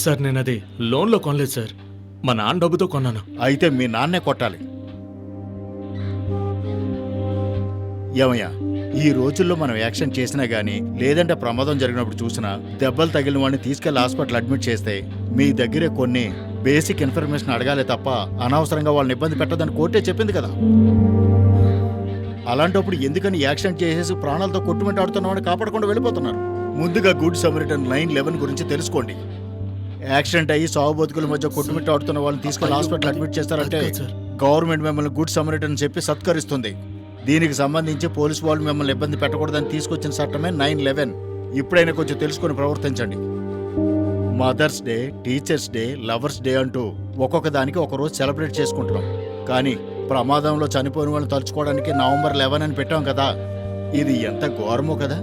Sir నేను అది లోన్లో కొనలేదు సార్, మా నాన్న డబ్బుతో కొన్నాను. అయితే మీ నాన్నే కొట్టాలి. ఏమయ్యా, ఈ రోజుల్లో మనం యాక్షన్ చేసినా గానీ లేదంటే ప్రమాదం జరిగినప్పుడు చూసినా దెబ్బలు తగిలిన వాడిని తీసుకెళ్లి హాస్పిటల్ అడ్మిట్ చేస్తే మీ దగ్గరే కొన్ని బేసిక్ ఇన్ఫర్మేషన్ అడగాలి తప్ప అనవసరంగా వాళ్ళని ఇబ్బంది పెట్టదని కోర్టే చెప్పింది కదా. అలాంటప్పుడు ఎందుకని యాక్సిడెంట్ చేసేసి ప్రాణాలతో కొట్టుమిట్టాడుతున్న కాపాడకుండా వెళ్ళిపోతున్నారు? ముందుగా గుడ్ సమరిటన్ 911 గురించి తెలుసుకోండి. యాక్సిడెంట్ అయ్యి సాగు బతుకుల మధ్య కొట్టుమిట్టాడుతున్న వాళ్ళని తీసుకెళ్లి హాస్పిటల్ అడ్మిట్ చేస్తారంటే గవర్నమెంట్ మిమ్మల్ని గుడ్ సమరిటన్ చెప్పి సత్కరిస్తుంది. దీనికి సంబంధించి పోలీసు వాళ్ళు మిమ్మల్ని ఇబ్బంది పెట్టకూడదని తీసుకొచ్చిన చట్టమే 911. ఇప్పుడైనా కొంచెం తెలుసుకొని ప్రవర్తించండి. Mothers day, teachers day, lovers day అంటూ ఒక్కొక్క దానికి ఒక రోజు సెలబ్రేట్ చేసుకుంటున్నాం. కానీ ప్రమాదంలో చనిపోయిన వాళ్ళని తలుచుకోవడానికి November 11 అని పెట్టాం కదా. ఇది ఎంత ఘోరమో కదా.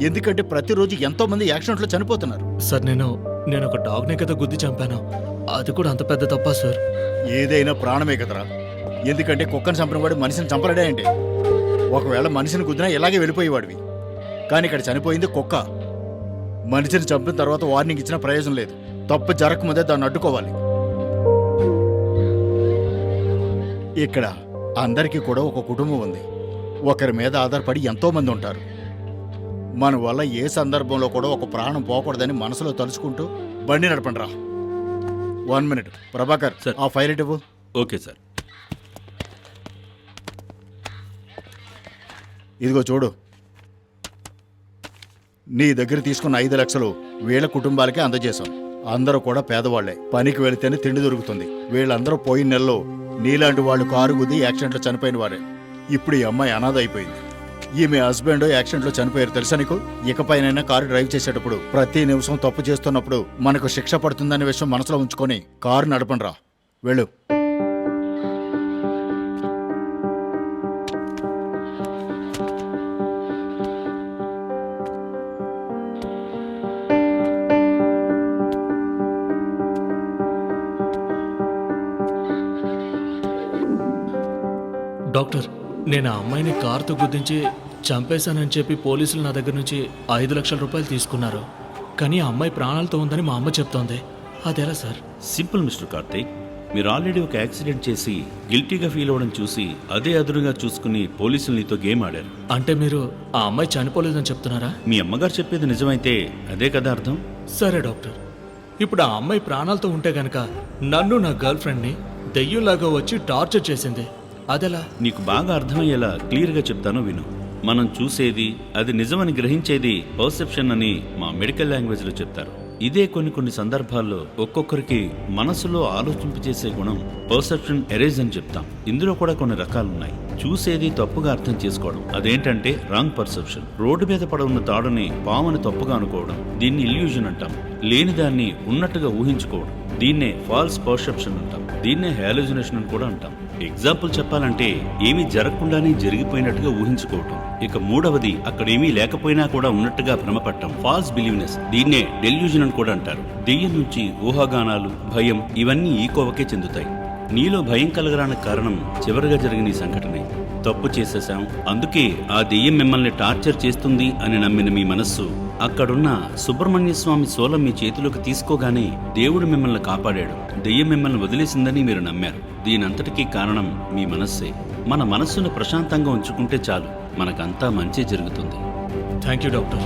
ఎందుకంటే ప్రతిరోజు ఎంతో మంది యాక్సిడెంట్లో చనిపోతున్నారు. సార్ నేను ఒక డాగ్నే కదా గుద్ది చంపాను, అది కూడా అంత పెద్ద తప్పా సార్? ఏదైనా ప్రాణమే కదరా. ఎందుకంటే కుక్కను చంపిన వాడు మనిషిని చంపలేడే అంటే, ఒకవేళ మనిషిని గుద్దినా ఇలాగే వెళ్ళిపోయేవాడివి. కానీ ఇక్కడ చనిపోయింది కుక్క. మనిషిని చంపిన తర్వాత వార్నింగ్ ఇచ్చిన ప్రయోజనం లేదు. తప్పు జరగకముందే దాన్ని అడ్డుకోవాలి. ఇక్కడ అందరికీ కూడా ఒక కుటుంబం ఉంది. ఒకరి మీద ఆధారపడి ఎంతో మంది ఉంటారు. మన వల్ల ఏ సందర్భంలో కూడా ఒక ప్రాణం పోకూడదని మనసులో తలుచుకుంటూ బండి నడపండి రా. 1 minute ప్రభాకర్, ఆ ఫైల్ ఇవ్వు. Okay sir. ఇదిగో చూడు, నీ దగ్గర తీసుకున్న 5 లక్షలు వీళ్ళ కుటుంబాలకే అందజేశాం. అందరూ కూడా పేదవాళ్లే, పనికి వెళితేనే తిండి దొరుకుతుంది. వీళ్ళందరూ పోయిన నెలలో నీలాంటి వాళ్ళు కారు గుద్ది యాక్సిడెంట్లో చనిపోయిన వారే. ఇప్పుడు ఈ అమ్మాయి అనాథ అయిపోయింది. ఈమె హస్బెండ్ యాక్సిడెంట్లో చనిపోయారు తెలుసా నీకు? ఇకపైనైనా కారు డ్రైవ్ చేసేటప్పుడు ప్రతి నిమిషం తప్పు చేస్తున్నప్పుడు మనకు శిక్ష పడుతుందనే విషయం మనసులో ఉంచుకొని కారు నడపండి రా. వెళ్ళు. డాక్టర్, నేను ఆ అమ్మాయిని కారుతో గుద్దించి చంపేశానని చెప్పి పోలీసులు నా దగ్గర నుంచి 5 లక్షల రూపాయలు తీసుకున్నారు. కానీ ఆ అమ్మాయి ప్రాణాలతో ఉందని మా అమ్మ చెప్తోంది. అదెలా సార్? సింపుల్ మిస్టర్ కార్తీక్, మీరు ఆల్రెడీ ఒక యాక్సిడెంట్ చేసి గిల్టీగా ఫీల్ అవ్వడం చూసి అదే అదురుగా చూసుకుని పోలీసులు నీతో గేమ్ ఆడారు. అంటే మీరు ఆ అమ్మాయి చనిపోలేదని చెప్తున్నారా? మీ అమ్మగారు చెప్పేది నిజమైతే అదే కదా అర్థం. సరే డాక్టర్, ఇప్పుడు ఆ అమ్మాయి ప్రాణాలతో ఉంటే గనక నన్ను నా గర్ల్ ఫ్రెండ్ని దెయ్యంలాగా వచ్చి టార్చర్ చేసింది, అదెలా? నీకు బాగా అర్థమయ్యేలా క్లియర్గా చెప్తాను విను. మనం చూసేది అది నిజమని గ్రహించేది పర్సెప్షన్ అని మా మెడికల్ లాంగ్వేజ్లో చెప్తారు. ఇదే కొన్ని సందర్భాల్లో ఒక్కొక్కరికి మనసులో ఆలోచింపజేసే గుణం పర్సెప్షన్ ఎరేజ్ అని చెప్తాం. ఇందులో కూడా కొన్ని రకాలున్నాయి. చూసేది తప్పుగా అర్థం చేసుకోవడం, అదేంటంటే రాంగ్ పర్సెప్షన్. రోడ్డు మీద పడ ఉన్న తాడుని పాముని తప్పుగా అనుకోవడం, దీన్ని ఇల్యూజన్ అంటాం. లేని దాన్ని ఉన్నట్టుగా ఊహించుకోవడం, దీన్నే ఫాల్స్ పర్సెప్షన్ అంటాం. దీన్నే హాలుసినేషన్ అని కూడా అంటాం. ఎగ్జాంపుల్ చెప్పాలంటే ఏమీ జరగకుండానే జరిగిపోయినట్టుగా ఊహించుకోవటం. ఇక మూడవది అక్కడేమీ లేకపోయినా కూడా ఉన్నట్టుగా భ్రమపట్టం, ఫాల్స్ బిలీవ్నెస్. దీన్నే డెల్యూజన్ అని కూడా అంటారు. దెయ్యం నుంచి ఊహాగానాలు, భయం ఇవన్నీ ఈ కోవకే చెందుతాయి. నీలో భయం కలగడానికి కారణం చివరిగా జరిగిన ఈ సంఘటనే. తప్పు చేసేశాం, అందుకే ఆ దెయ్యం మిమ్మల్ని టార్చర్ చేస్తుంది అని నమ్మిన మీ మనస్సు అక్కడున్న సుబ్రహ్మణ్య స్వామి సోలం మీ చేతిలోకి తీసుకోగానే దేవుడు మిమ్మల్ని కాపాడాడు, దెయ్యం మిమ్మల్ని వదిలేసిందని మీరు నమ్మారు. దీనంతటికీ కారణం మీ మనస్సే. మన మనస్సును ప్రశాంతంగా ఉంచుకుంటే చాలు, మనకంతా మంచి జరుగుతుంది. Thank you doctor.